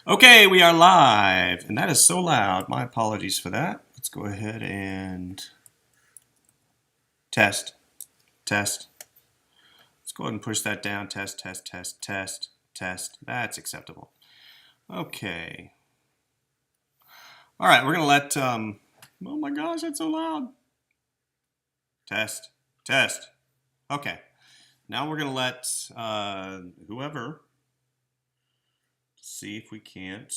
Okay, we are live, and that is so loud. My apologies for that. Let's go ahead and test, test. Let's go ahead and push that down. Test, test, test, test, test. That's acceptable. Okay. All right, we're going to let, oh my gosh, that's so loud. Test, test. Okay. Now we're going to let whoever see if we can't.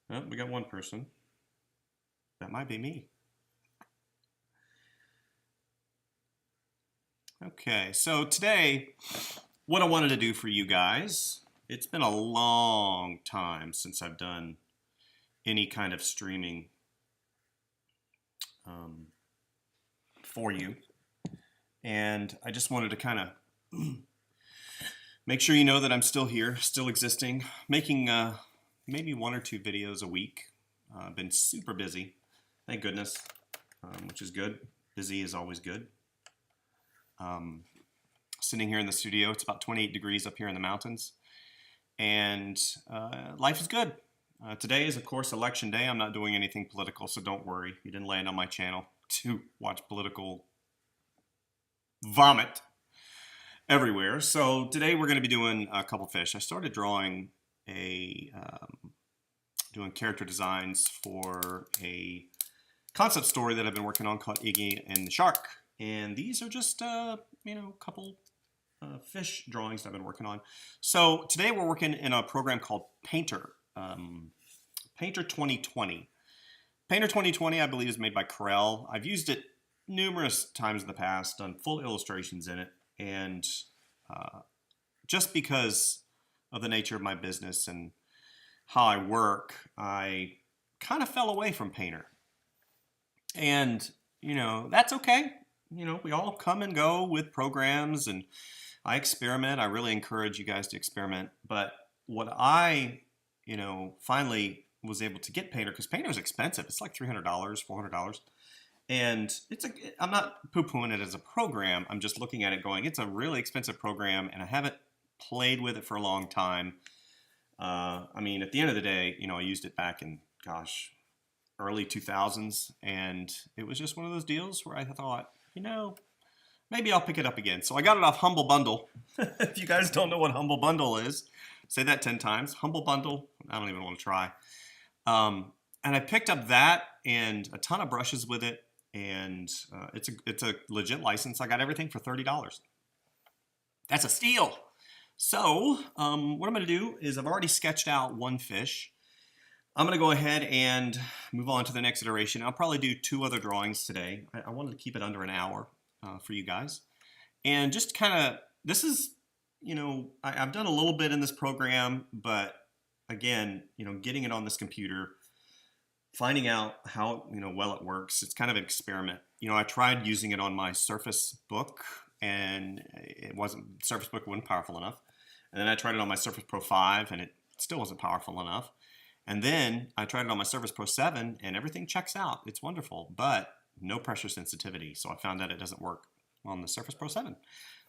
Oh, we got one person. That might be me. Okay, so today, what I wanted to do for you guys, it's been a long time since I've done any kind of streaming for you. And I just wanted to kind of make sure you know that I'm still here, still existing, making maybe one or two videos a week. I've been super busy, thank goodness, which is good. Busy is always good. Sitting here in the studio, it's about 28 degrees up here in the mountains, and life is good. Today is, of course, election day. I'm not doing anything political, so don't worry. You didn't land on my channel to watch political vomit everywhere. So today we're going to be doing a couple fish. I started drawing doing character designs for a concept story that I've been working on called Iggy and the Shark. And these are just, a couple fish drawings I've been working on. So today we're working in a program called Painter. Painter 2020. Painter 2020, I believe, is made by Corel. I've used it numerous times in the past, done full illustrations in it, and just because of the nature of my business and how I work, I kind of fell away from Painter. And, that's okay. We all come and go with programs, and I experiment. I really encourage you guys to experiment. But what I, finally was able to get Painter, because Painter is expensive. It's like $300, $400. And I'm not poo-pooing it as a program. I'm just looking at it going, it's a really expensive program, and I haven't played with it for a long time. At the end of the day, I used it back in, early 2000s, and it was just one of those deals where I thought, maybe I'll pick it up again. So I got it off Humble Bundle. If you guys don't know what Humble Bundle is, say that 10 times. Humble Bundle. I don't even want to try. And I picked up that and a ton of brushes with it, and it's a legit license. I got everything for $30. That's a steal. So what I'm going to do is I've already sketched out one fish. I'm going to go ahead and move on to the next iteration. I'll probably do two other drawings today. I wanted to keep it under an hour for you guys. And just kind of, this is, I've done a little bit in this program, but again, getting it on this computer, finding out how, well it works, it's kind of an experiment. I tried using it on my Surface Book, and Surface Book wasn't powerful enough. And then I tried it on my Surface Pro 5, and it still wasn't powerful enough. And then I tried it on my Surface Pro 7, and everything checks out. It's wonderful, but no pressure sensitivity. So I found out it doesn't work on the Surface Pro 7.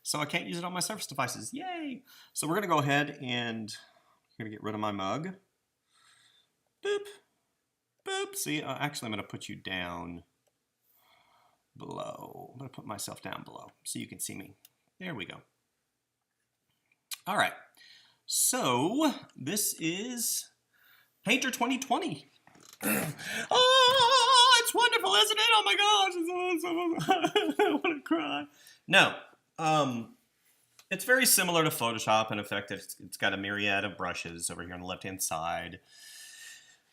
So I can't use it on my Surface devices. Yay! So we're going to go ahead and I'm going to get rid of my mug. Boop. Boop. See, actually, I'm going to put you down below. I'm going to put myself down below so you can see me. There we go. All right. So this is Painter 2020. Oh, it's wonderful, isn't it? Oh my gosh, I want to cry. No, it's very similar to Photoshop. In effect, it's got a myriad of brushes over here on the left-hand side.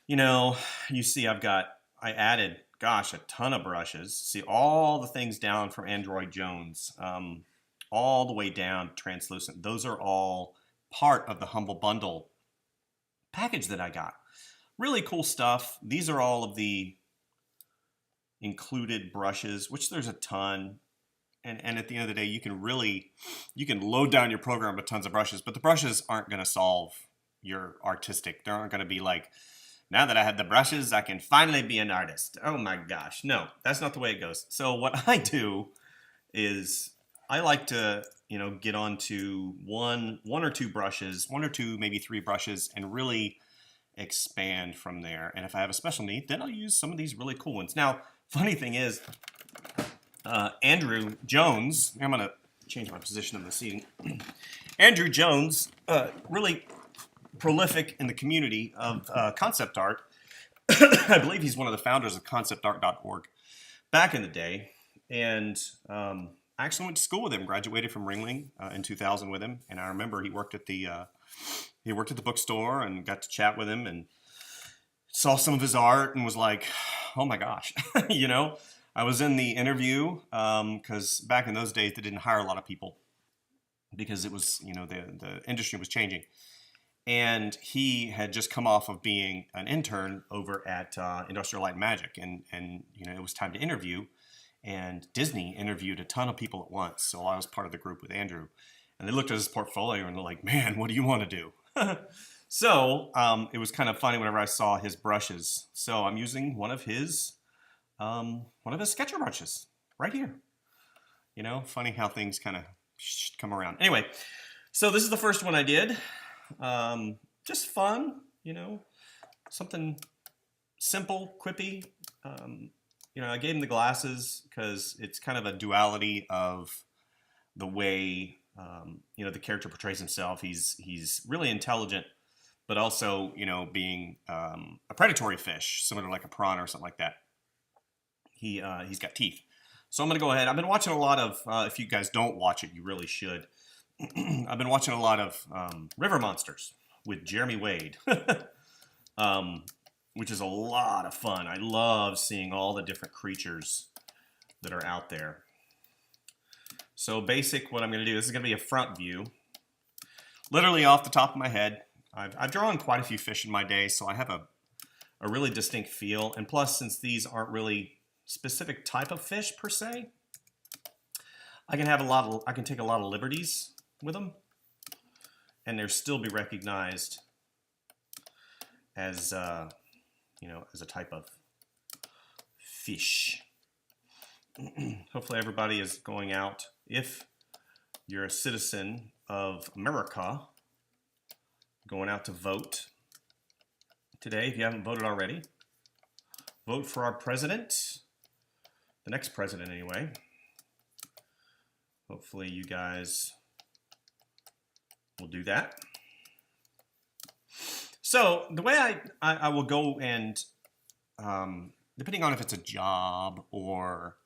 You see I added, a ton of brushes. See all the things down from Android Jones, all the way down translucent. Those are all part of the Humble Bundle package that I got. Really cool stuff. These are all of the included brushes, which there's a ton. And at the end of the day, you can load down your program with tons of brushes, but the brushes aren't going to solve your artistic. They aren't going to be like, now that I have the brushes, I can finally be an artist. Oh my gosh. No, that's not the way it goes. So what I do is I like to you know, get onto one or two brushes, one or two, maybe three brushes, and really expand from there. And if I have a special need, then I'll use some of these really cool ones. Now, funny thing is, Andrew Jones, I'm gonna change my position of the seating. Andrew Jones, really prolific in the community of concept art. I believe he's one of the founders of conceptart.org back in the day. And I actually went to school with him, graduated from Ringling in 2000 with him. And I remember he worked at the bookstore and got to chat with him and saw some of his art and was like, oh my gosh, you know. I was in the interview because back in those days they didn't hire a lot of people because it was, you know, the industry was changing. And he had just come off of being an intern over at Industrial Light and Magic, and you know, it was time to interview. And Disney interviewed a ton of people at once, so I was part of the group with Andrew. And they looked at his portfolio and they're like, "Man, what do you want to do?" So it was kind of funny whenever I saw his brushes. So I'm using one of his sketcher brushes right here. You know, funny how things kind of come around. Anyway, so this is the first one I did. Just fun, you know, something simple, quippy. You know, I gave him the glasses because it's kind of a duality of the way, you know, the character portrays himself. He's really intelligent, but also, you know, being a predatory fish, similar to like a prawn or something like that. He's got teeth. So I'm going to go ahead. I've been watching a lot of, if you guys don't watch it, you really should. I've been watching a lot of River Monsters with Jeremy Wade, which is a lot of fun. I love seeing all the different creatures that are out there. So basic, what I'm going to do, this is going to be a front view. Literally off the top of my head. I've drawn quite a few fish in my day, so I have a really distinct feel. And plus, since these aren't really specific type of fish per se, I can take a lot of liberties with them, and they'll still be recognized as you know, as a type of fish. Hopefully everybody is going out. If you're a citizen of America, going out to vote today, if you haven't voted already, vote for our president, the next president anyway. Hopefully you guys will do that. So the way I will go and, depending on if it's a job or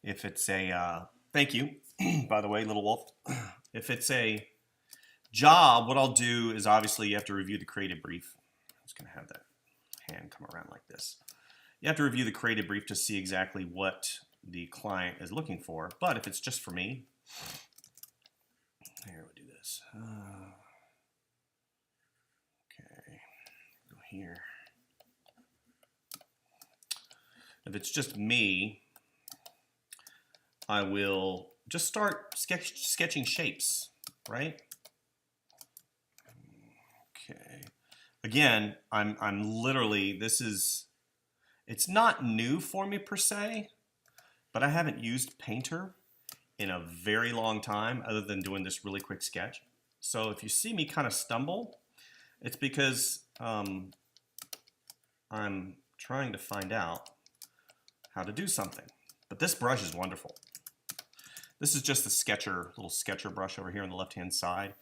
if it's a, thank you, by the way, Little Wolf. If it's a job, what I'll do is obviously you have to review the creative brief. I'm just going to have that hand come around like this. You have to review the creative brief to see exactly what the client is looking for. But if it's just for me, here, we'll do this. Okay, go here. If it's just me, I will just start sketching shapes, right? Okay. Again, I'm literally, it's not new for me per se, but I haven't used Painter in a very long time other than doing this really quick sketch. So if you see me kind of stumble, it's because I'm trying to find out how to do something. But this brush is wonderful. This is just the little sketcher brush over here on the left-hand side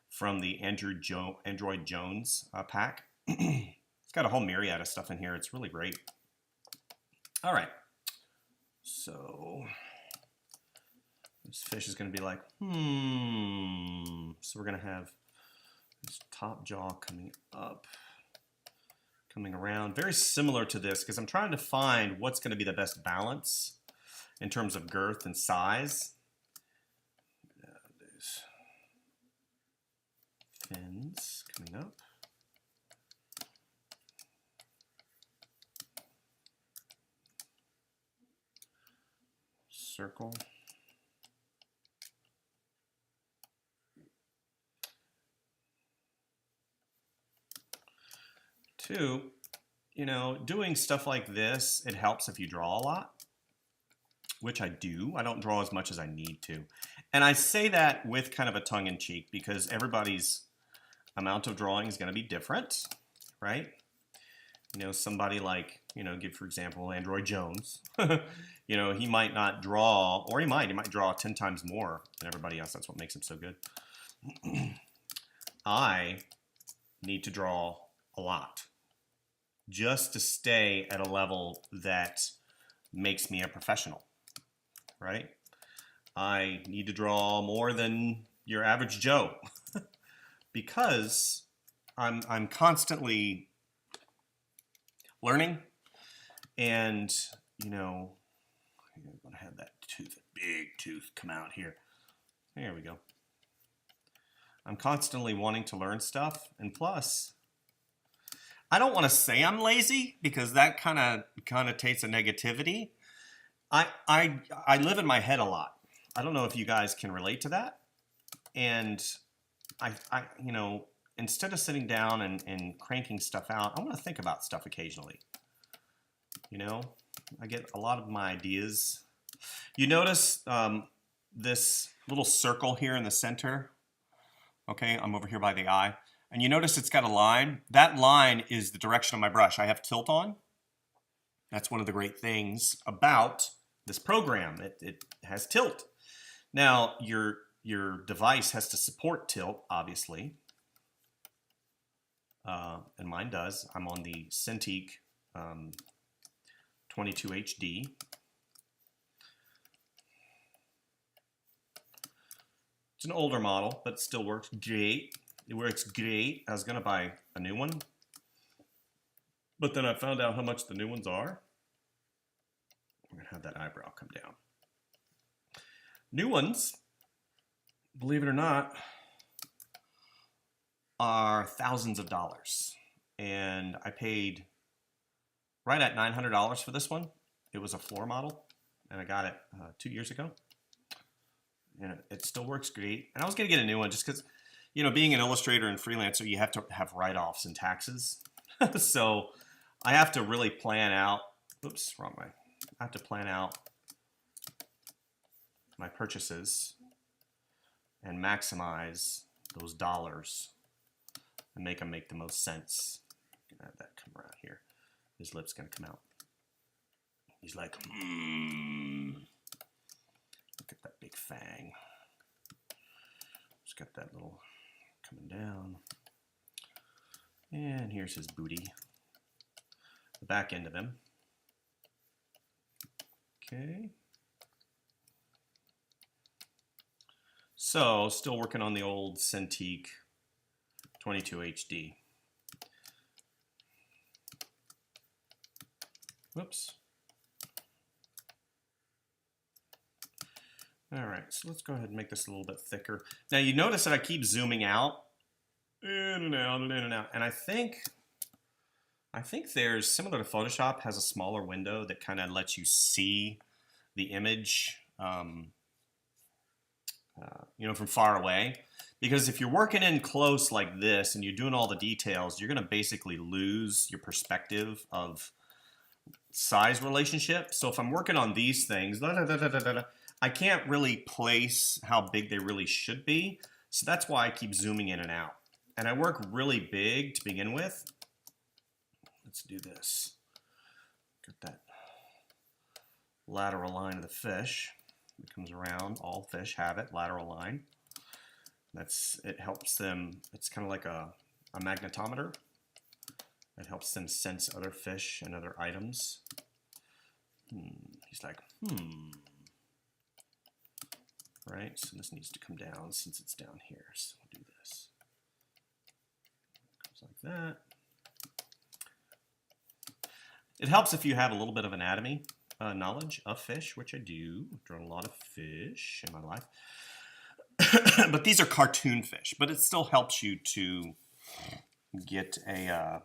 from the Android Jones pack. It's got a whole myriad of stuff in here. It's really great. All right. So this fish is going to be like, So we're going to have this top jaw coming up, coming around. Very similar to this because I'm trying to find what's going to be the best balance in terms of girth and size. There's fins coming up. Circle. Two, you know, doing stuff like this, it helps if you draw a lot. which I do. I don't draw as much as I need to. And I say that with kind of a tongue-in-cheek because everybody's amount of drawing is going to be different, right? You know, somebody like, you know, give for example, Android Jones, you know, he might not draw, or he might draw 10 times more than everybody else. That's what makes him so good. I need to draw a lot just to stay at a level that makes me a professional, right? I need to draw more than your average Joe because I'm constantly learning, and you know, I'm gonna have that tooth, big tooth, come out here. There we go. I'm constantly wanting to learn stuff, and plus, I don't want to say I'm lazy because that kind of connotates a negativity. I live in my head a lot. I don't know if you guys can relate to that. And I you know, instead of sitting down and cranking stuff out, I want to think about stuff occasionally. You know, I get a lot of my ideas. You notice this little circle here in the center. Okay, I'm over here by the eye. And you notice it's got a line. That line is the direction of my brush. I have tilt on. That's one of the great things about this program. It has tilt. Now, your device has to support tilt, obviously. And mine does. I'm on the Cintiq 22 HD. It's an older model, but it still works great. It works great. I was going to buy a new one, but then I found out how much the new ones are. I'm going to have that eyebrow come down. New ones, believe it or not, are thousands of dollars. And I paid right at $900 for this one. It was a floor model, and I got it 2 years ago. And it still works great. And I was going to get a new one just because, you know, being an illustrator and freelancer, you have to have write-offs and taxes. So I have to really plan out, oops, wrong way. I have to plan out my purchases and maximize those dollars and make them make the most sense. I'm gonna have that come around here. His lip's gonna come out. He's like, Look at that big fang. He's got that little coming down. And here's his booty. The back end of him. Okay. So, still working on the old Cintiq 22 HD. Whoops. All right, so let's go ahead and make this a little bit thicker. Now you notice that I keep zooming out, in and out, and in and out. And I think there's, similar to Photoshop, has a smaller window that kind of lets you see the image, you know, from far away. Because if you're working in close like this and you're doing all the details, you're going to basically lose your perspective of size relationship. So if I'm working on these things, I can't really place how big they really should be. So that's why I keep zooming in and out. And I work really big to begin with. Let's do this. Get that lateral line of the fish. It comes around. All fish have it. Lateral line. It helps them. It's kind of like a magnetometer. It helps them sense other fish and other items. He's like, Right, so this needs to come down since it's down here. So we'll do this. Comes like that. It helps if you have a little bit of anatomy knowledge of fish, which I do. I've drawn a lot of fish in my life. But these are cartoon fish, but it still helps you to get a...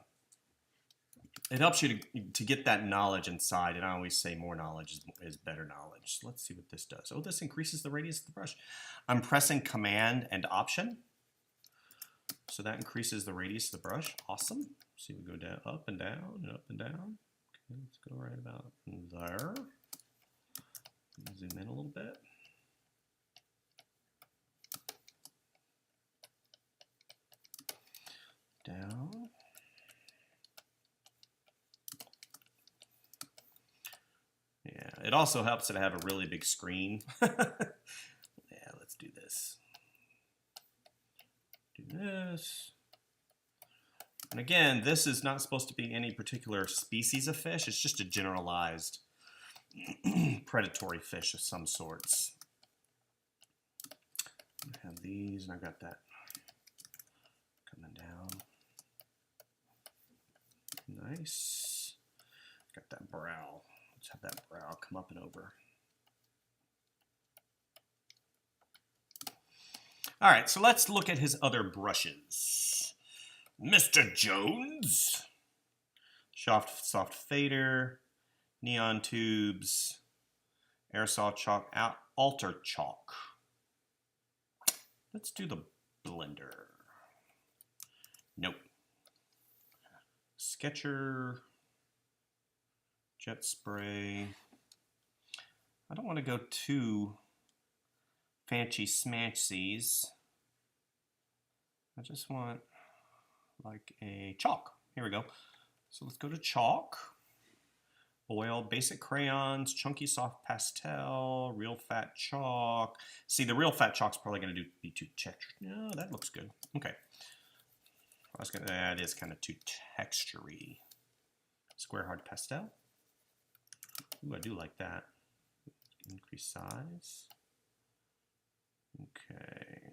it helps you to get that knowledge inside, and I always say more knowledge is better knowledge. So let's see what this does. Oh, this increases the radius of the brush. I'm pressing Command and Option. So that increases the radius of the brush. Awesome. See, we go down, up and down, and up and down. Okay, let's go right about there. Zoom in a little bit. Down. Yeah, it also helps that I have a really big screen. Yeah, let's do this. Do this. And again, this is not supposed to be any particular species of fish. It's just a generalized predatory fish of some sorts. I have these, and I've got that coming down. Nice. Got that brow. Let's have that brow come up and over. All right, so let's look at his other brushes. Mr. Jones. Soft fader, neon tubes, aerosol chalk, alter chalk. Let's do the blender. Nope. Sketcher, jet spray. I don't want to go too fancy smashies. I just want like a chalk. Here we go. So let's go to chalk. Oil, basic crayons, chunky soft pastel, real fat chalk. See, the real fat chalk's probably going to be too textured. No, that looks good. Okay. That is kind of too textury. Square hard pastel. Ooh, I do like that. Increase size. Okay.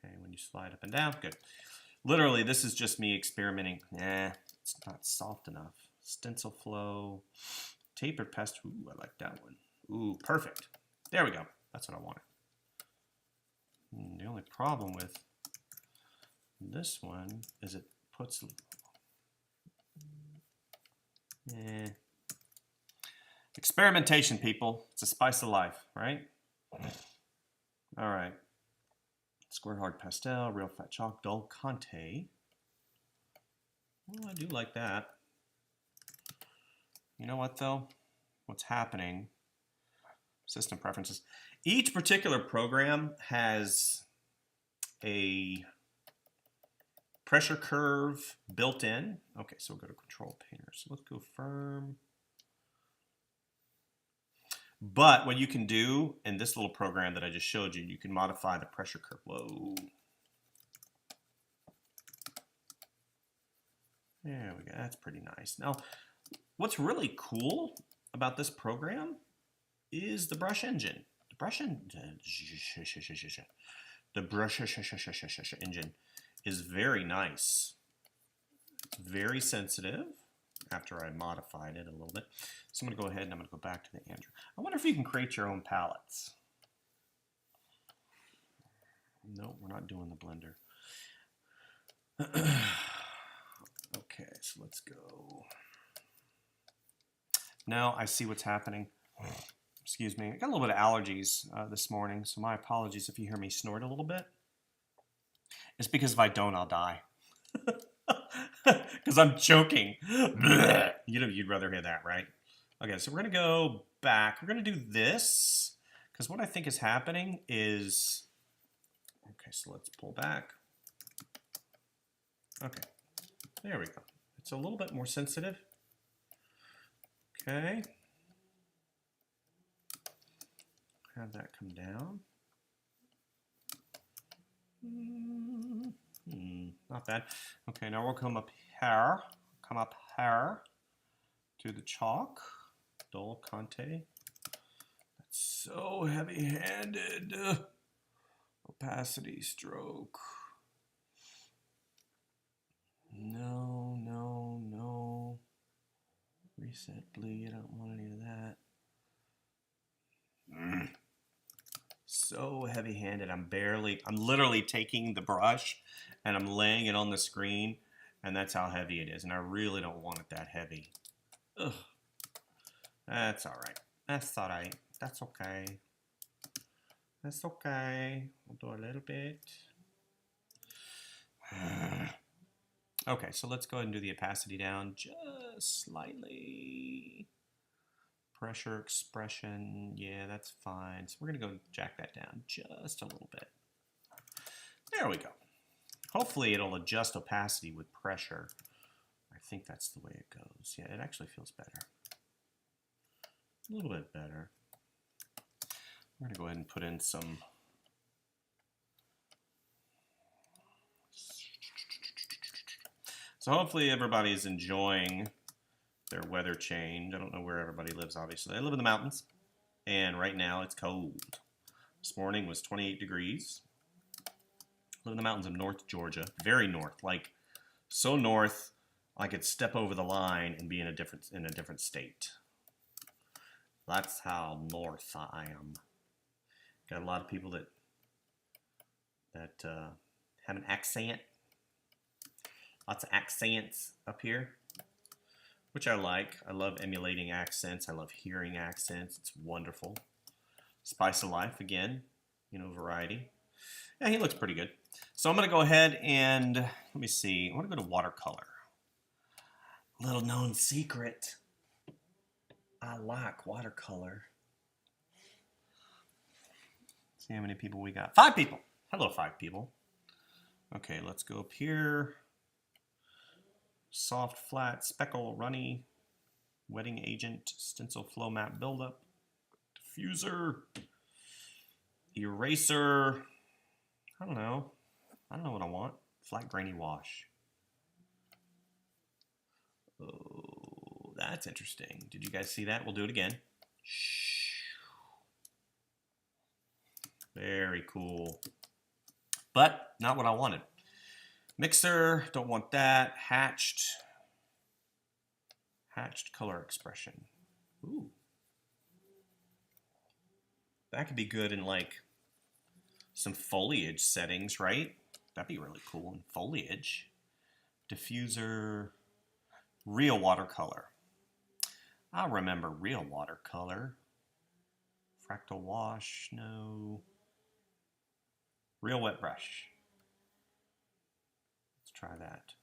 Okay, when you slide up and down, good. Literally, this is just me experimenting. Nah, it's not soft enough. Stencil flow, tapered pastel. Ooh, I like that one. Ooh, perfect. There we go. That's what I wanted. The only problem with this one is it puts... Experimentation, people. It's a spice of life, right? All right. Square hard pastel, real fat chalk, dull Conte. Well, I do like that. You know what, though? What's happening? System preferences. Each particular program has a pressure curve built in. Okay, so we'll go to Control Painter. So let's go firm. But what you can do in this little program that I just showed you, you can modify the pressure curve. Whoa. There we go. That's pretty nice. Now, what's really cool about this program is the brush engine. The brush engine is very nice. It's very sensitive after I modified it a little bit. So I'm going to go ahead and I'm going to go back to the Andrew. I wonder if you can create your own palettes. No, we're not doing the blender. Okay, so let's go. Now I see what's happening. Excuse me. I got a little bit of allergies this morning, so my apologies if you hear me snort a little bit. It's because if I don't, I'll die. Because I'm choking. You'd rather hear that, right? Okay, so we're going to go back. We're going to do this, because what I think is happening is... Okay, so let's pull back. Okay, there we go. It's a little bit more sensitive. Okay. Have that come down. Not bad. Okay, now we'll come up here. Come up here to the chalk. Dull Conte. That's so heavy-handed. Opacity stroke. No, no, no. Reset bleed. I don't want any of that. So heavy-handed. I'm literally taking the brush and I'm laying it on the screen, and that's how heavy it is. And I really don't want it that heavy. Ugh. That's all right. That's all right. That's okay. That's okay. We'll do a little bit. Okay, so let's go ahead and do the opacity down just slightly. Pressure expression, yeah, that's fine. So we're gonna go jack that down just a little bit. There we go. Hopefully it'll adjust opacity with pressure. I think that's the way it goes. Yeah, it actually feels better. A little bit better. We're gonna go ahead and put in some so hopefully everybody's enjoying their weather change. I don't know where everybody lives, obviously. I live in the mountains, and right now it's cold. This morning was 28 degrees. I live in the mountains of North Georgia, very north, like so north I could step over the line and be in a different state. That's how north I am. Got a lot of people that have an accent. Lots of accents up here, which I like. I love emulating accents. I love hearing accents. It's wonderful. Spice of life, again, you know, variety. Yeah, he looks pretty good. So I'm going to go ahead and, let me see, I want to go to watercolor. Little known secret. I like watercolor. See how many people we got. 5 people. Hello, 5 people. Okay, let's go up here. Soft, flat, speckle, runny, wetting agent, stencil, flow map, buildup, diffuser, eraser. I don't know what I want. Flat, grainy wash. Oh, that's interesting. Did you guys see that? We'll do it again. Very cool. But not what I wanted. Mixer, don't want that. Hatched color expression. Ooh. That could be good in like some foliage settings, right? That'd be really cool in foliage. Diffuser, real watercolor. I'll remember real watercolor. Fractal wash, no. Real wet brush. Let's try that.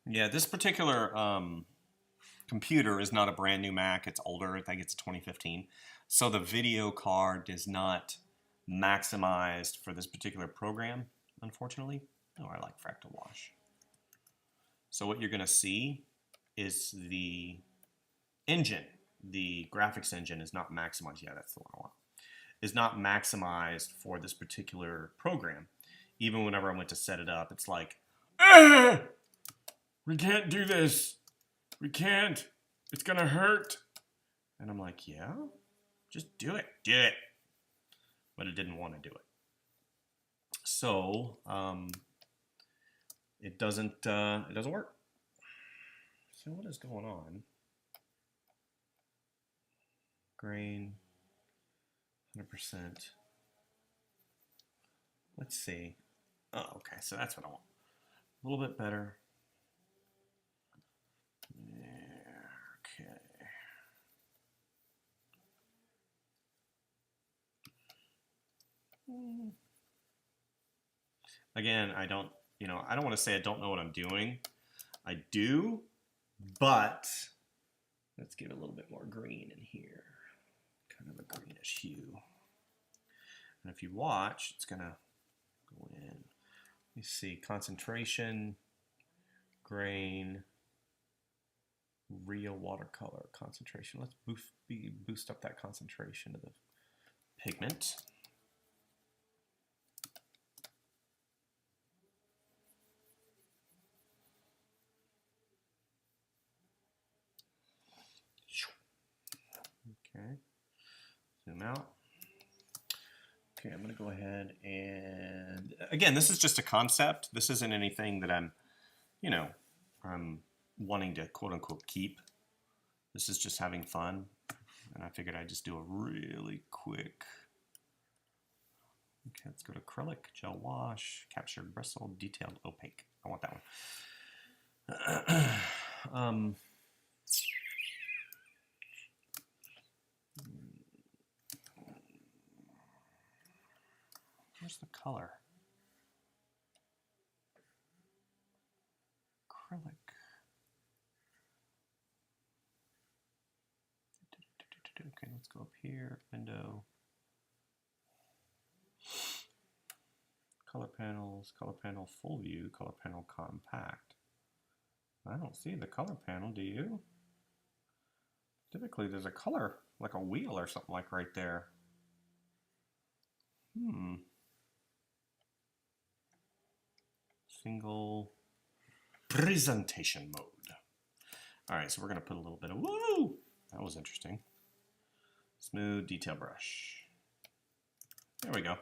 Yeah, this particular computer is not a brand new Mac. It's older. I think it's 2015. So the video card is not maximized for this particular program, unfortunately. Oh, I like Fractal Wash. So what you're going to see is the engine, the graphics engine is not maximized. Yeah, that's the one I want. Is not maximized for this particular program. Even whenever I went to set it up, it's like, we can't do this. We can't. It's going to hurt. And I'm like, yeah, just do it. Do it. But it didn't want to do it. So, it doesn't work. So what is going on? Grain, 100%. Let's see. Oh, okay, so that's what I want. A little bit better. Okay. Again, I don't want to say I don't know what I'm doing. I do, but let's give it a little bit more green in here. Kind of a greenish hue. And if you watch, it's going to go in. Let me see, concentration, grain, real watercolor concentration. Let's boost up that concentration of the pigment. Okay, zoom out. Okay, I'm going to go ahead and, again, this is just a concept. This isn't anything that I'm wanting to quote-unquote keep. This is just having fun. And I figured I'd just do a really quick. Okay, let's go to Acrylic Gel Wash, Captured Bristle, Detailed Opaque. I want that one. Where's the color? Acrylic. Let's go up here, window, color panels, color panel full view, color panel compact. I don't see the color panel, do you? Typically there's a color, like a wheel or something like right there. Single presentation mode. All right, so we're gonna put a little bit of, woo! That was interesting. Smooth detail brush. There we go.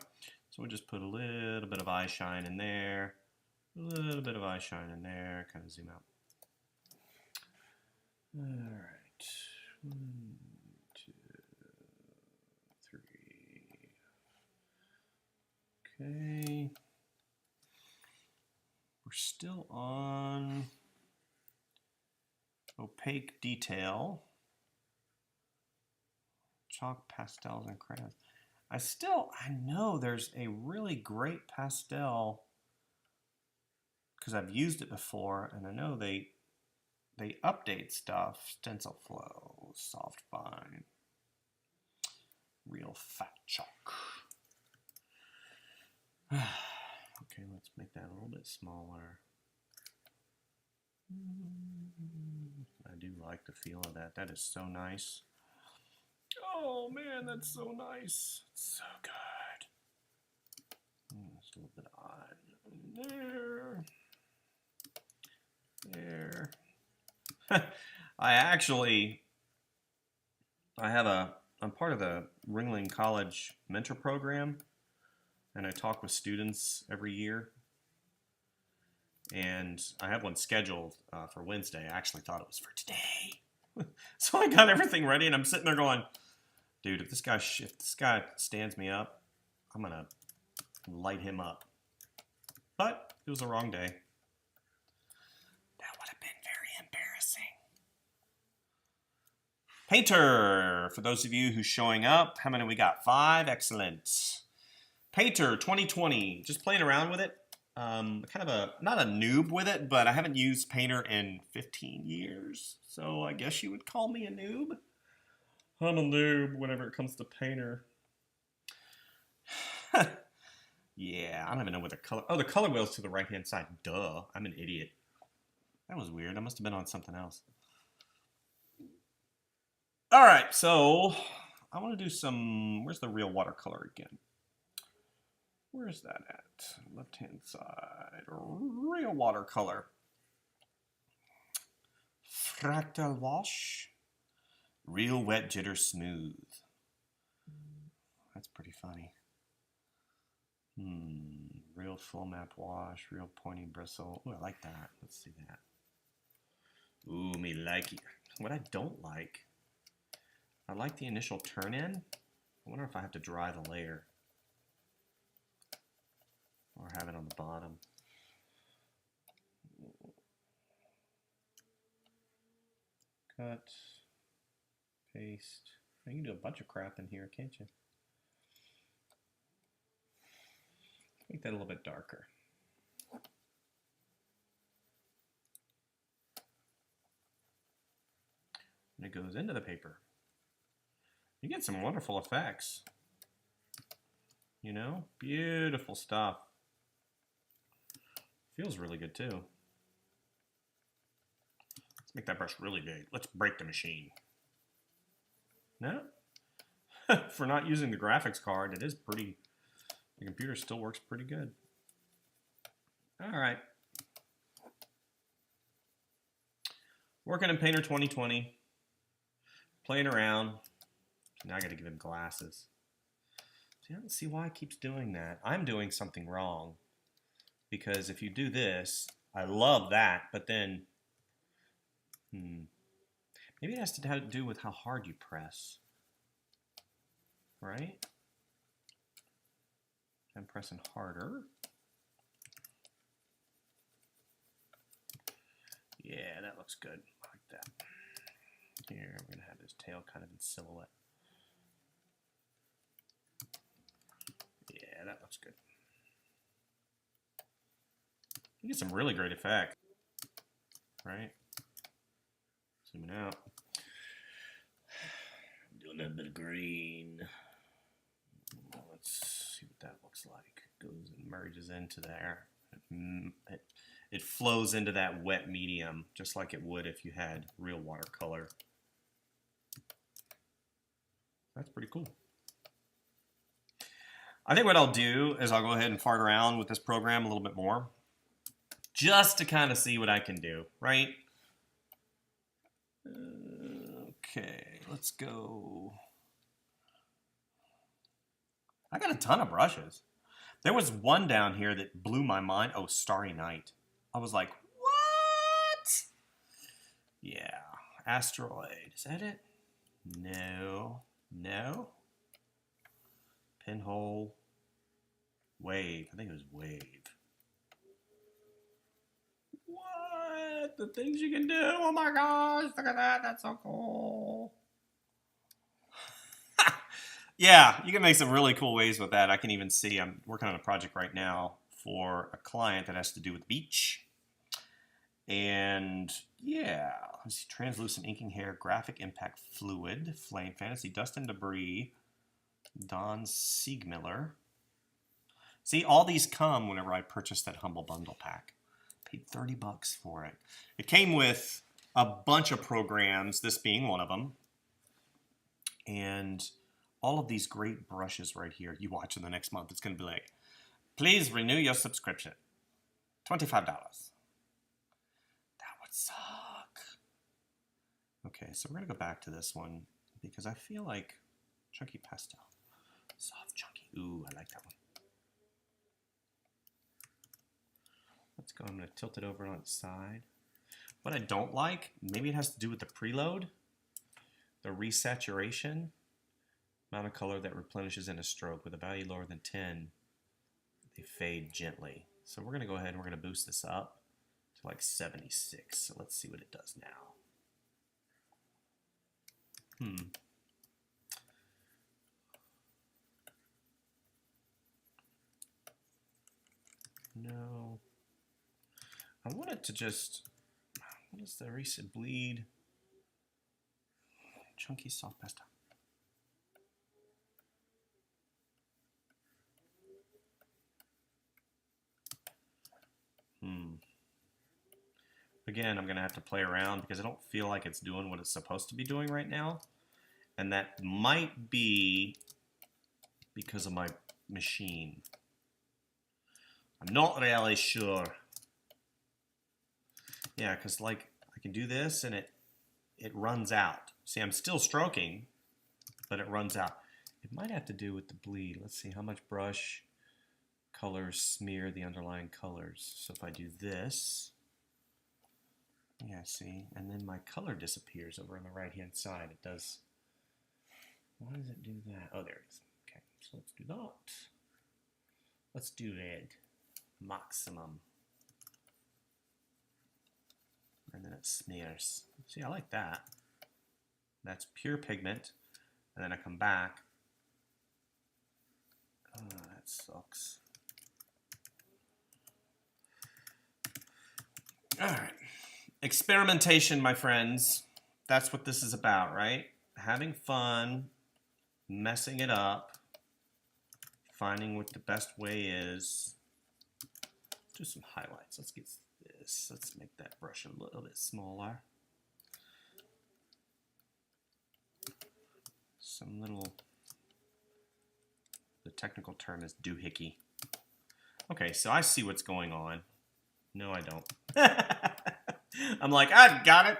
So we'll just put a little bit of eye shine in there, a little bit of eye shine in there, kind of zoom out. All right, 1, 2, 3. Okay. We're still on opaque detail, chalk, pastels, and crayons. I know there's a really great pastel because I've used it before, and I know they update stuff. Stencil flow, soft fine, real fat chalk. Okay, let's make that a little bit smaller. I do like the feel of that. That is so nice. Oh man, that's so nice. It's so good. Just a little bit on there. There. I'm part of the Ringling College mentor program, and I talk with students every year. And I have one scheduled for Wednesday. I actually thought it was for today. So I got everything ready, and I'm sitting there going, dude, if this guy stands me up, I'm going to light him up. But it was the wrong day. That would have been very embarrassing. Painter, for those of you who's showing up, how many we got? 5, excellent. Painter 2020, just playing around with it. Kind of not a noob with it, but I haven't used Painter in 15 years. So I guess you would call me a noob. I'm a noob whenever it comes to Painter. Yeah, I don't even know what the color... Oh, the color wheel's to the right-hand side. Duh, I'm an idiot. That was weird. I must have been on something else. All right, so I want to do some... Where's the real watercolor again? Where's that at? Left-hand side. Real watercolor. Fractal wash. Real wet jitter smooth. That's pretty funny. Real full map wash. Real pointy bristle. Ooh, I like that. Let's see that. Ooh, me like it. What I don't like, I like the initial turn in. I wonder if I have to dry the layer. Or have it on the bottom. Cut, paste. You can do a bunch of crap in here, can't you? Make that a little bit darker. And it goes into the paper. You get some wonderful effects. You know, beautiful stuff. Feels really good too. Let's make that brush really big. Let's break the machine. No? For not using the graphics card, it is pretty, the computer still works pretty good. All right. Working in Painter 2020. Playing around. Now I gotta give him glasses. See, I don't see why it keeps doing that. I'm doing something wrong. Because if you do this, I love that, but then, maybe it has to do with how hard you press, right? I'm pressing harder. Yeah, that looks good. I like that. Here, we're gonna have his tail kind of in silhouette. Yeah, that looks good. You get some really great effect, right? Zooming out. Do little bit of green. Let's see what that looks like. Goes and merges into there. It flows into that wet medium just like it would if you had real watercolor. That's pretty cool. I think what I'll do is I'll go ahead and fart around with this program a little bit more just to kind of see what I can do, right? Okay, let's go. I got a ton of brushes. There was one down here that blew my mind. Oh, Starry Night. I was like, what? Yeah, Asteroid. Is that it? No. No. Pinhole. Wave. I think it was Wave. What? The things you can do. Oh my gosh. Look at that. That's so cool. Yeah, you can make some really cool waves with that. I can even see, I'm working on a project right now for a client that has to do with the beach. And yeah, let's see, translucent inking hair, graphic impact fluid, flame fantasy, dust and debris, Don Siegmiller. See, all these come whenever I purchased that Humble Bundle pack. Paid 30 bucks for it. It came with a bunch of programs, this being one of them. And all of these great brushes right here. You watch in the next month, it's going to be like, please renew your subscription. $25. That would suck. Okay, so we're going to go back to this one because I feel like chunky pastel. Soft chunky. Ooh, I like that one. Let's go. I'm going to tilt it over on its side. What I don't like, maybe it has to do with the preload, the resaturation. Amount of color that replenishes in a stroke. With a value lower than 10, they fade gently. So we're going to go ahead and we're going to boost this up to like 76. So let's see what it does now. No. I want it to just, what is the recent bleed? Chunky soft pastel. Again, I'm going to have to play around because I don't feel like it's doing what it's supposed to be doing right now. And that might be because of my machine. I'm not really sure. Yeah, because like I can do this and it runs out. See, I'm still stroking, but it runs out. It might have to do with the bleed. Let's see how much brush colors smear the underlying colors. So if I do this, yeah, see, and then my color disappears over on the right hand side. It does. Why does it do that? Oh, there it is. Okay, so let's do that. Let's do red maximum, and then it smears. See, I like that. That's pure pigment, and then I come back. Oh, that sucks. All right. Experimentation, my friends. That's what this is about, right? Having fun, messing it up, finding what the best way is. Let's do some highlights. Let's get this. Let's make that brush a little bit smaller. Some little, the technical term is doohickey. Okay, so I see what's going on. No, I don't. I'm like, I've got it.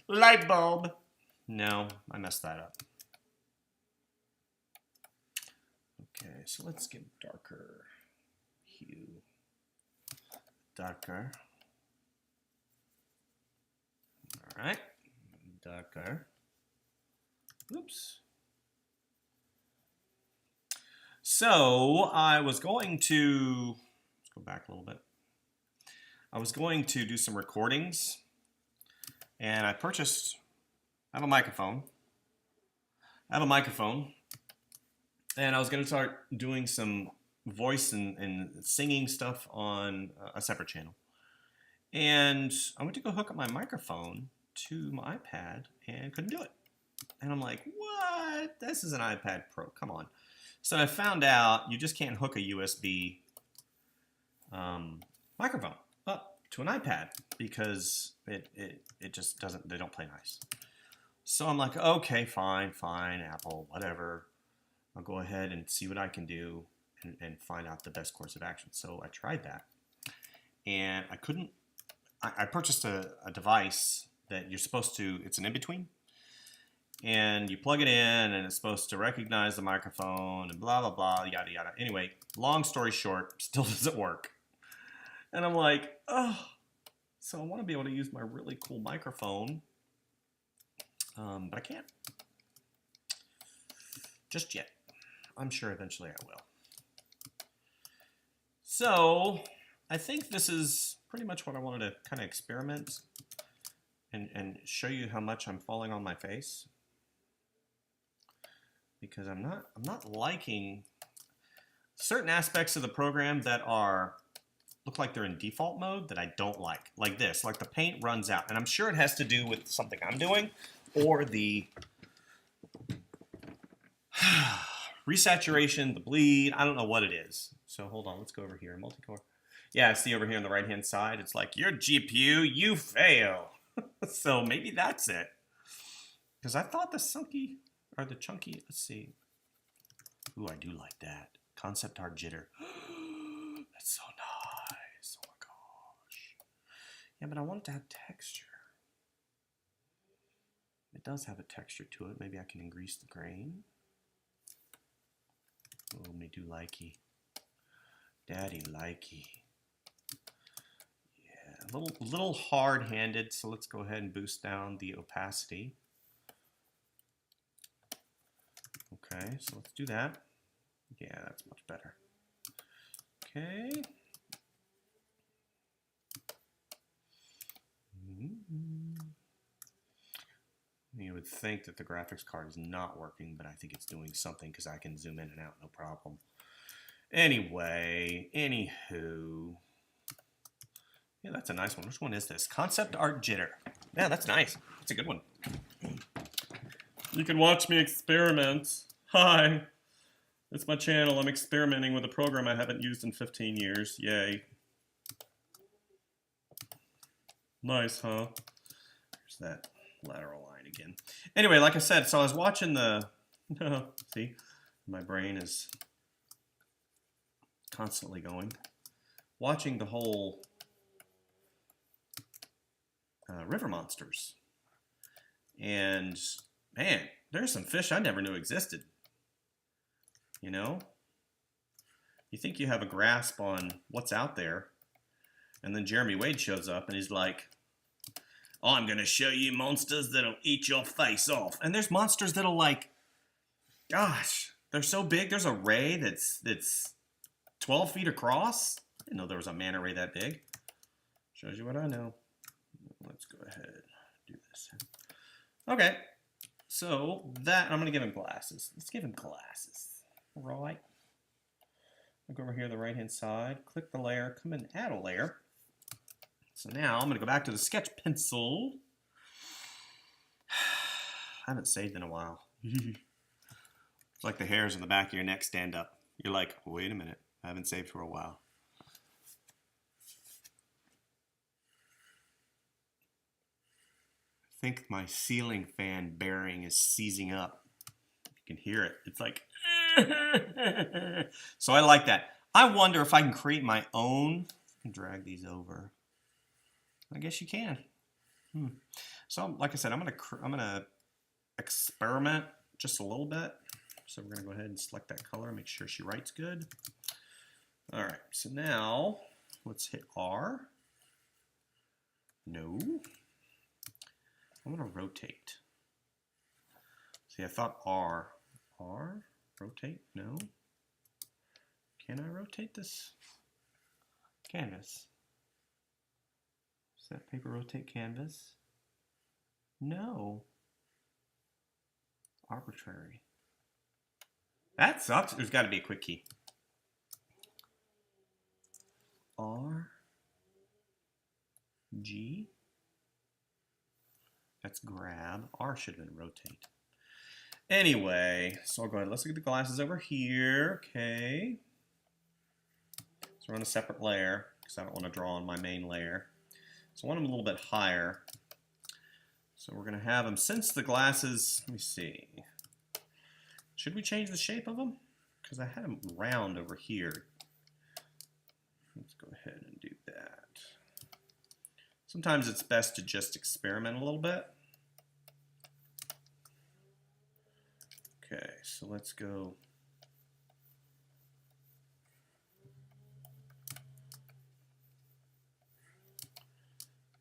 Light bulb. No, I messed that up. Okay, so let's get darker hue. Darker. All right. Darker. Oops. So I was going to, let's go back a little bit. I was going to do some recordings, and I have a microphone. and I was going to start doing some voice and singing stuff on a separate channel. And I went to go hook up my microphone to my iPad and couldn't do it. And I'm like, what? what? This is an iPad Pro. Come on. So I found out you just can't hook a USB microphone up to an iPad because it just doesn't, they don't play nice. So I'm like, okay, fine, Apple, whatever. I'll go ahead and see what I can do and find out the best course of action. So I tried that. And I couldn't, I purchased a device that you're supposed to, it's an in-between. And you plug it in and it's supposed to recognize the microphone and blah, blah, blah, yada, yada. Anyway, long story short, still doesn't work. And I'm like, oh, so I want to be able to use my really cool microphone, but I can't. Just yet. I'm sure eventually I will. So I think this is pretty much what I wanted to kind of experiment and show you how much I'm falling on my face. Because I'm not liking certain aspects of the program that look like they're in default mode that I don't like this, like the paint runs out, and I'm sure it has to do with something I'm doing or the resaturation, the bleed. I don't know what it is. So hold on, let's go over here. Multicolor. Yeah, see over here on the right hand side, it's like your GPU, you fail. So maybe that's it. Because I thought the sunky or the chunky, let's see. Ooh, I do like that. Concept art jitter. That's so nice. Oh my gosh. Yeah, but I want it to have texture. It does have a texture to it. Maybe I can grease the grain. Oh, me do likey. Daddy likey. Yeah, a little hard-handed, so let's go ahead and boost down the opacity. Okay, so let's do that. Yeah, that's much better. Okay. You would think that the graphics card is not working, but I think it's doing something because I can zoom in and out, no problem. Anyway, anywho. Yeah, that's a nice one. Which one is this? Concept art jitter. Yeah, that's nice. That's a good one. You can watch me experiment. Hi. It's my channel. I'm experimenting with a program I haven't used in 15 years. Yay. Nice, huh? There's that lateral line again. Anyway, like I said, so I was watching the... see? My brain is constantly going. Watching the whole river monsters. And, man, there's some fish I never knew existed. You know? You think you have a grasp on what's out there, and then Jeremy Wade shows up and he's like, oh, I'm going to show you monsters that'll eat your face off. And there's monsters that'll like, gosh, they're so big. There's a ray that's 12 feet across. I didn't know there was a manta ray that big. Shows you what I know. Let's go ahead and do this. Okay. So that, I'm going to give him glasses. Let's give him glasses. Right. I'll go over here to the right hand side, click the layer, come in, add a layer. So now I'm going to go back to the sketch pencil. I haven't saved in a while. It's like the hairs on the back of your neck stand up. You're like, wait a minute, I haven't saved for a while. I think my ceiling fan bearing is seizing up. You can hear it. It's like, so I like that. I wonder if I can create my own. I can drag these over. I guess you can. So, like I said, I'm gonna experiment just a little bit. So we're gonna go ahead and select that color, make sure she writes good. All right. So now let's hit R. No. I'm gonna rotate. See, I thought R. R. Rotate? No. Can I rotate this canvas? Set paper, rotate canvas? No. Arbitrary. That sucks. There's got to be a quick key. R. G. That's grab. R should have been rotate. Anyway, so I'll go ahead. Let's look at the glasses over here. Okay. So we're on a separate layer because I don't want to draw on my main layer. So I want them a little bit higher. So we're going to have them, since the glasses, let me see. Should we change the shape of them? Because I had them round over here. Let's go ahead and do that. Sometimes it's best to just experiment a little bit. Okay, so let's go.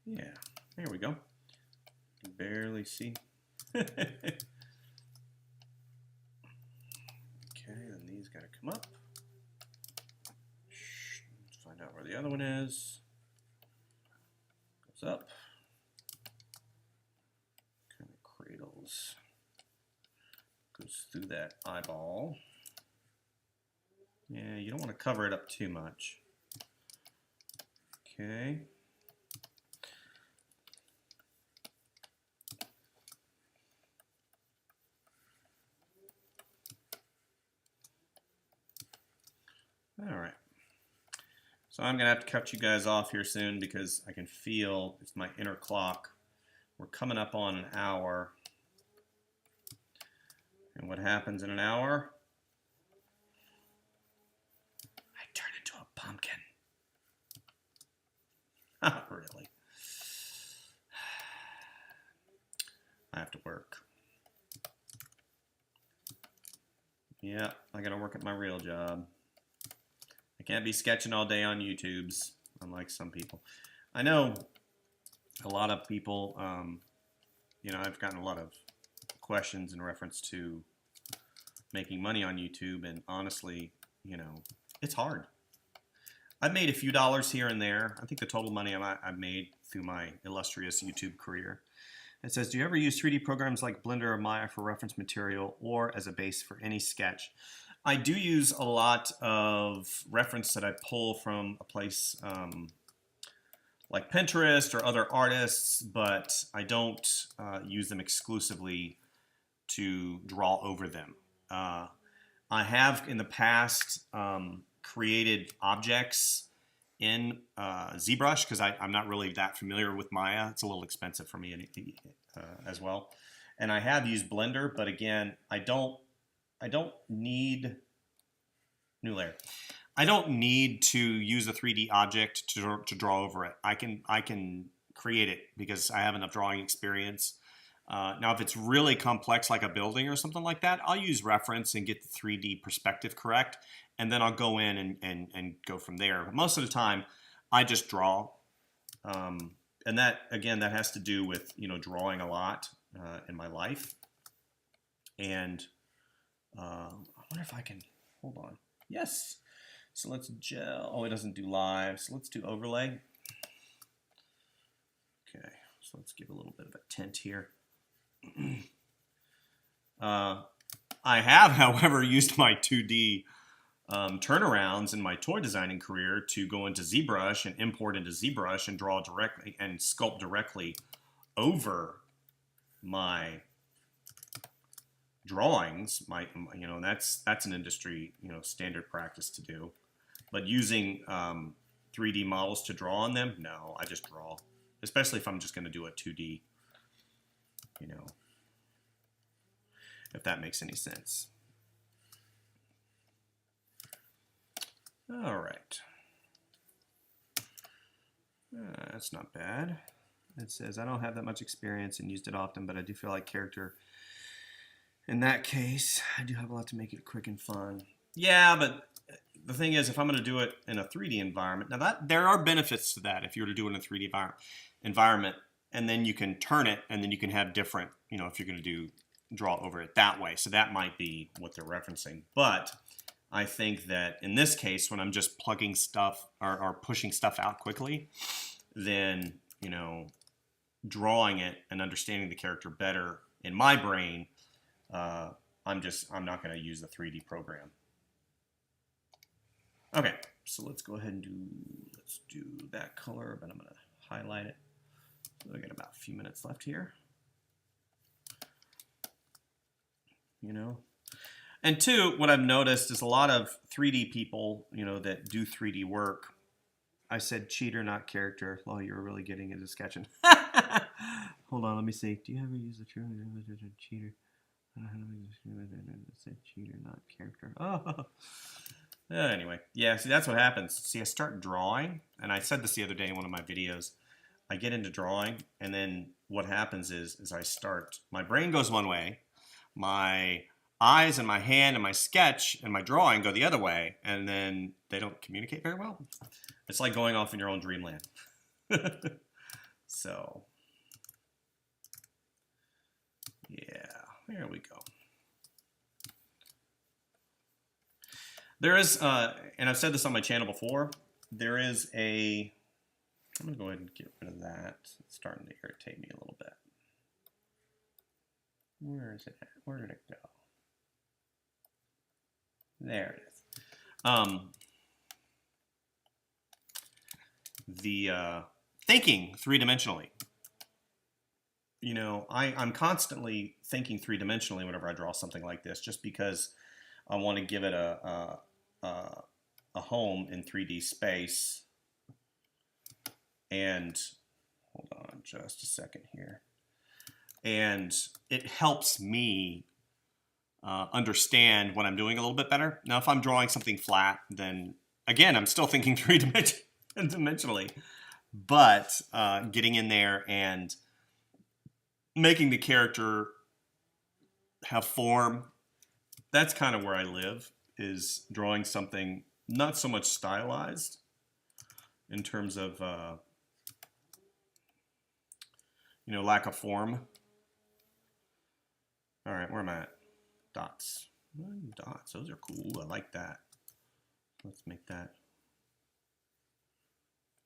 Yeah, there we go. You can barely see. Okay, then these got to come up. Let's find out where the other one is. Goes up. Kind of cradles. Goes through that eyeball. Yeah, you don't want to cover it up too much. Okay. All right. So I'm going to have to cut you guys off here soon because I can feel it's my inner clock. We're coming up on an hour. And what happens in an hour? I turn into a pumpkin. Not really. I have to work. Yeah, I got to work at my real job. I can't be sketching all day on YouTubes, unlike some people. I know a lot of people, you know, I've gotten a lot of questions in reference to making money on YouTube, and honestly, you know, it's hard. I've made a few dollars here and there. I think the total money I've made through my illustrious YouTube career. It says, do you ever use 3D programs like Blender or Maya for reference material or as a base for any sketch? I do use a lot of reference that I pull from a place like Pinterest or other artists, but I don't use them exclusively to draw over them. I have in the past created objects in ZBrush because I'm not really that familiar with Maya. It's a little expensive for me as well. And I have used Blender, but again, I don't need new layer. I don't need to use a 3D object to draw over it. I can create it because I have enough drawing experience. Now, if it's really complex, like a building or something like that, I'll use reference and get the 3D perspective correct, and then I'll go in and go from there. But most of the time, I just draw, and that again, that has to do with, you know, drawing a lot in my life. And I wonder if I can hold on. Yes. So let's gel. Oh, it doesn't do live. So let's do overlay. Okay. So let's give a little bit of a tint here. I have, however, used my 2D turnarounds in my toy designing career to go into ZBrush and import into ZBrush and draw directly and sculpt directly over my drawings. You know, that's an industry, you know, standard practice to do. But using 3D models to draw on them, no, I just draw. Especially if I'm just going to do a 2D, you know, if that makes any sense. All right. That's not bad. It says, I don't have that much experience and used it often, but I do feel like character. In that case, I do have a lot to make it quick and fun. Yeah, but the thing is, if I'm going to do it in a 3D environment, now there are benefits to that if you were to do it in a 3D environment, and then you can turn it, and then you can have different, you know, if you're going to draw over it that way. So that might be what they're referencing. But I think that in this case, when I'm just plugging stuff or pushing stuff out quickly, then, you know, drawing it and understanding the character better in my brain, I'm not going to use the 3D program. Okay, so let's go ahead and do that color, but I'm going to highlight it. So I got about a few minutes left here. you know. And two, what I've noticed is a lot of 3D people, you know, that do 3D work. I said cheater, not character. Oh, you're really getting into sketching. Hold on, let me see. Do you ever use the true cheater? I said cheater, not character. Oh. Anyway, yeah, see, that's what happens. See, I start drawing, and I said this the other day in one of my videos. I get into drawing, and then what happens is I start, my brain goes one way, my eyes and my hand and my sketch and my drawing go the other way, and then they don't communicate very well. It's like going off in your own dreamland. So, yeah, there we go. There is, and I've said this on my channel before, there is a, I'm going to go ahead and get rid of that. It's starting to irritate me a little bit. Where is it at? Where did it go? There it is. The thinking three-dimensionally. You know, I'm constantly thinking three-dimensionally whenever I draw something like this, just because I want to give it a home in 3D space. And hold on just a second here. And it helps me understand what I'm doing a little bit better. Now, if I'm drawing something flat, then again, I'm still thinking three-dimensionally. But getting in there and making the character have form, that's kind of where I live, is drawing something not so much stylized in terms of, you know, lack of form. All right, where am I at? Dots. Dots, those are cool. I like that. Let's make that.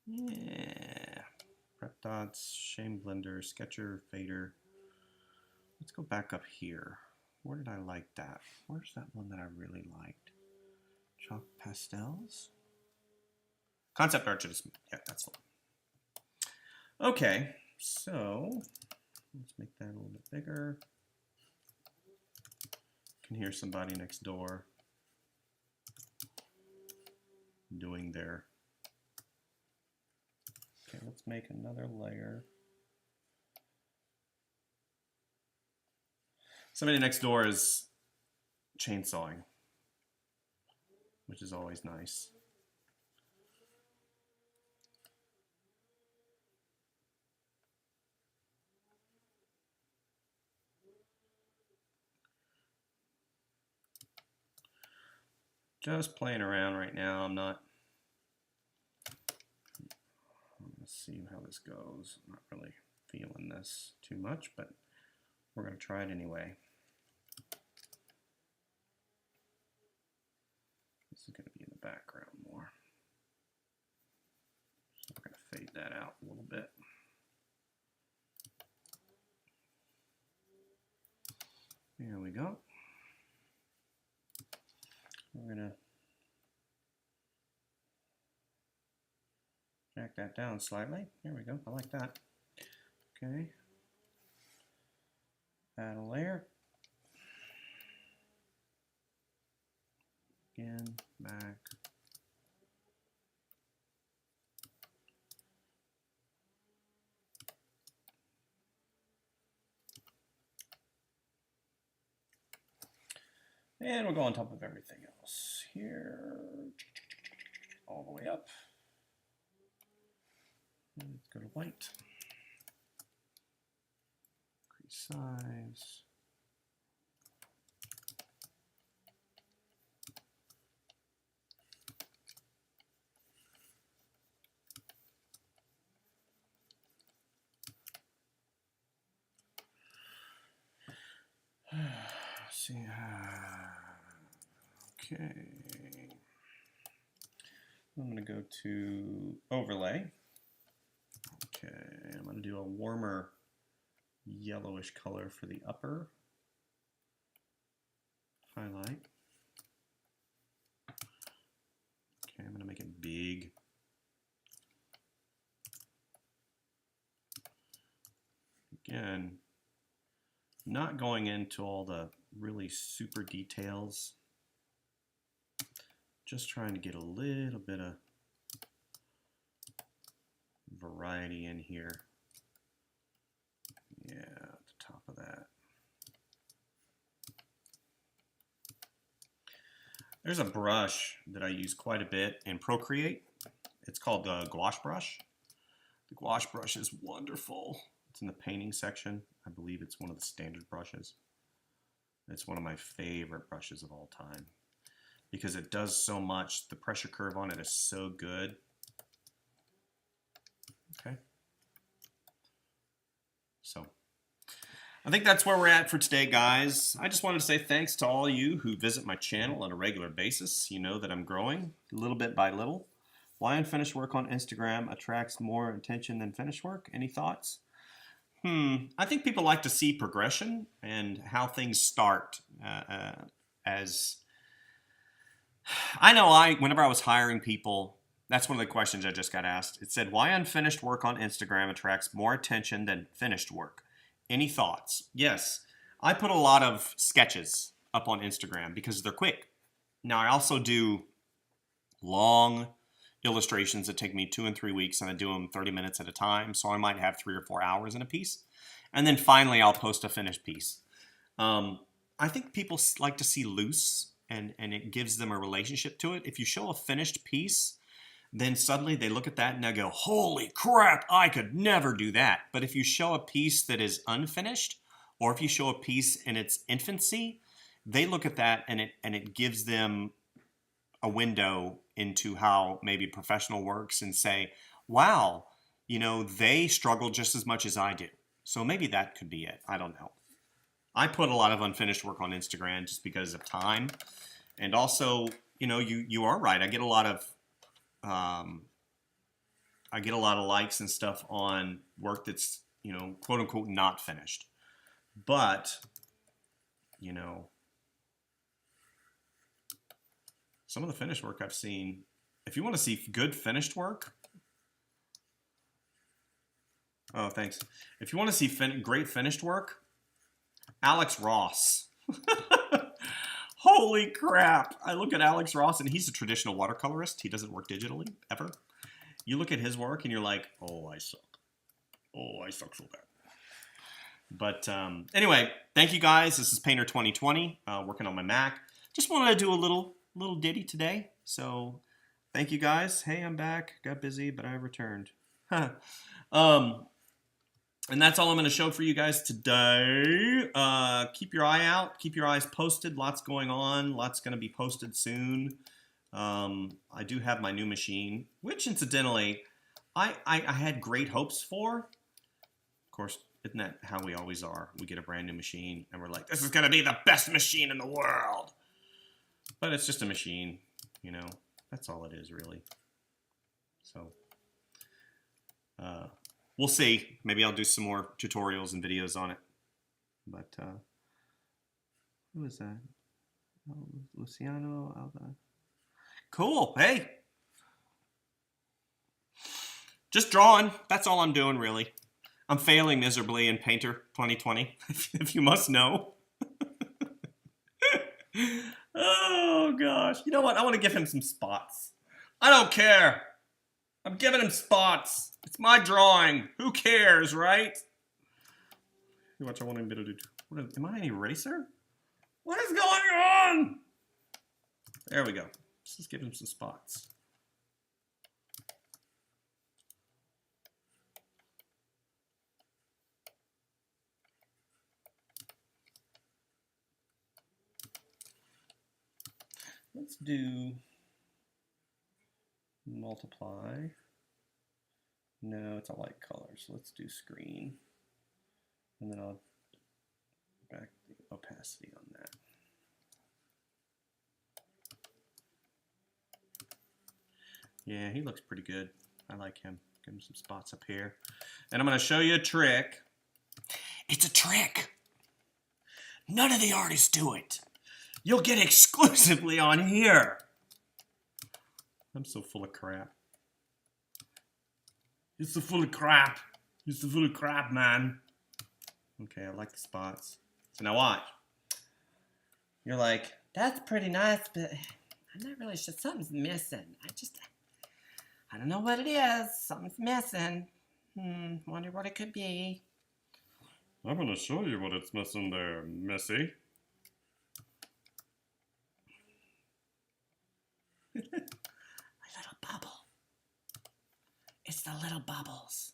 Yeah. Prep dots, shame blender, sketcher, fader. Let's go back up here. Where did I like that? Where's that one that I really liked? Chalk pastels? Concept art, yeah, that's the one. Okay, so let's make that a little bit bigger. Can hear somebody next door doing their. Okay, let's make another layer. Somebody next door is chainsawing, which is always nice. Just playing around right now. I'm not. Let's see how this goes. I'm not really feeling this too much, but we're going to try it anyway. This is going to be in the background more. So we're going to fade that out a little bit. There we go. We're going to jack that down slightly. There we go. I like that. Okay. Add a layer. Again, back. And we'll go on top of everything else here, all the way up. And let's go to white. Increase size. See, okay. I'm going to go to overlay. Okay, I'm going to do a warmer yellowish color for the upper highlight. Okay, I'm going to make it big. Again, not going into all the really super details. Just trying to get a little bit of variety in here. Yeah, at the top of that. There's a brush that I use quite a bit in Procreate. It's called the Gouache Brush. The Gouache Brush is wonderful. It's in the painting section. I believe it's one of the standard brushes. It's one of my favorite brushes of all time because it does so much. The pressure curve on it is so good. Okay. So I think that's where we're at for today, guys. I just wanted to say thanks to all you who visit my channel on a regular basis. You know that I'm growing little bit by little. Why unfinished work on Instagram attracts more attention than finished work? Any thoughts? I think people like to see progression and how things start. As I know, whenever I was hiring people, that's one of the questions I just got asked. It said, why unfinished work on Instagram attracts more attention than finished work? Any thoughts? Yes, I put a lot of sketches up on Instagram because they're quick. Now, I also do long illustrations that take me 2 and 3 weeks, and I do them 30 minutes at a time, so I might have 3 or 4 hours in a piece. And then finally, I'll post a finished piece. I think people like to see loose, and it gives them a relationship to it. If you show a finished piece, then suddenly they look at that and they go, holy crap, I could never do that. But if you show a piece that is unfinished, or if you show a piece in its infancy, they look at that and it gives them a window into how maybe professional works and say, wow, you know, they struggle just as much as I do. So maybe that could be it. I don't know. I put a lot of unfinished work on Instagram just because of time. And also, you know, you are right. I get a lot of likes and stuff on work that's, you know, quote unquote not finished. But, you know, some of the finished work I've seen, if you want to see good finished work, oh, thanks. If you want to see great finished work, Alex Ross. Holy crap. I look at Alex Ross, and he's a traditional watercolorist. He doesn't work digitally, ever. You look at his work, and you're like, oh, I suck. Oh, I suck so bad. But anyway, thank you guys. This is Painter 2020, working on my Mac. Just wanted to do a little ditty today. So thank you guys. Hey, I'm back. Got busy, but I returned. And that's all I'm going to show for you guys today. Keep your eye out. Keep your eyes posted. Lots going on. Lots going to be posted soon. I do have my new machine, which incidentally, I had great hopes for. Of course, isn't that how we always are? We get a brand new machine, and we're like, this is going to be the best machine in the world. But it's just a machine, you know. That's all it is, really. So, we'll see. Maybe I'll do some more tutorials and videos on it. But, who is that? Oh, Luciano Alba. Cool. Hey. Just drawing. That's all I'm doing, really. I'm failing miserably in Painter 2020, if you must know. Oh, gosh. You know what? I want to give him some spots. I don't care. I'm giving him spots. It's my drawing. Who cares, right? You watch, I want him to do. Am I an eraser? What is going on? There we go. Let's just give him some spots. Let's do multiply. No, it's a light color, so let's do screen. And then I'll back the opacity on that. Yeah, he looks pretty good. I like him. Give him some spots up here. And I'm going to show you a trick. It's a trick. None of the artists do it. You'll get exclusively on here. I'm so full of crap. You're so full of crap. You're so full of crap, man. Okay, I like the spots. So now watch. you're like, that's pretty nice, but I'm not really sure. Something's missing. I don't know what it is. Something's missing. Wonder what it could be. I'm going to show you what it's missing there, Missy. A little bubble. It's the little bubbles.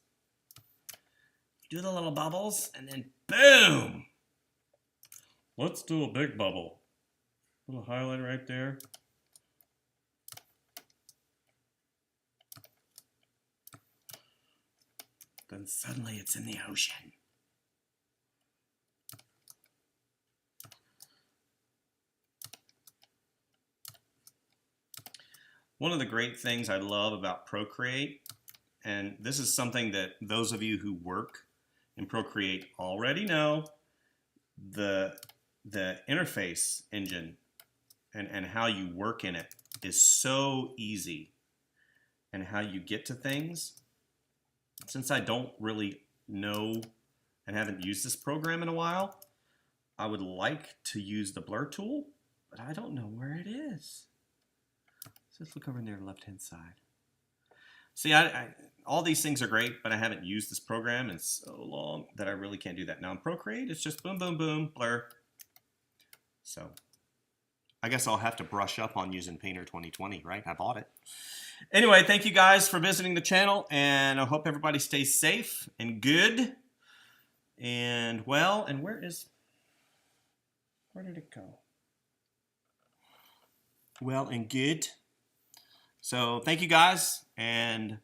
Do the little bubbles, and then boom! Let's do a big bubble. Little highlight right there. Then suddenly it's in the ocean. One of the great things I love about Procreate, and this is something that those of you who work in Procreate already know, the interface engine and how you work in it is so easy, and how you get to things. Since I don't really know and haven't used this program in a while, I would like to use the blur tool, but I don't know where it is. So let's look over in there, left-hand side. See, all these things are great, but I haven't used this program in so long that I really can't do that. Now in Procreate, it's just boom, boom, boom, blur. So I guess I'll have to brush up on using Painter 2020, right? I bought it. Anyway, thank you guys for visiting the channel, and I hope everybody stays safe and good. And well, and where did it go? Well and good. So thank you guys, and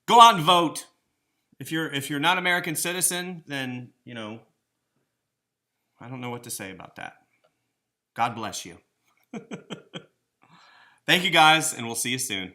go out and vote. If you're not an American citizen, then, you know, I don't know what to say about that. God bless you. Thank you guys, and we'll see you soon.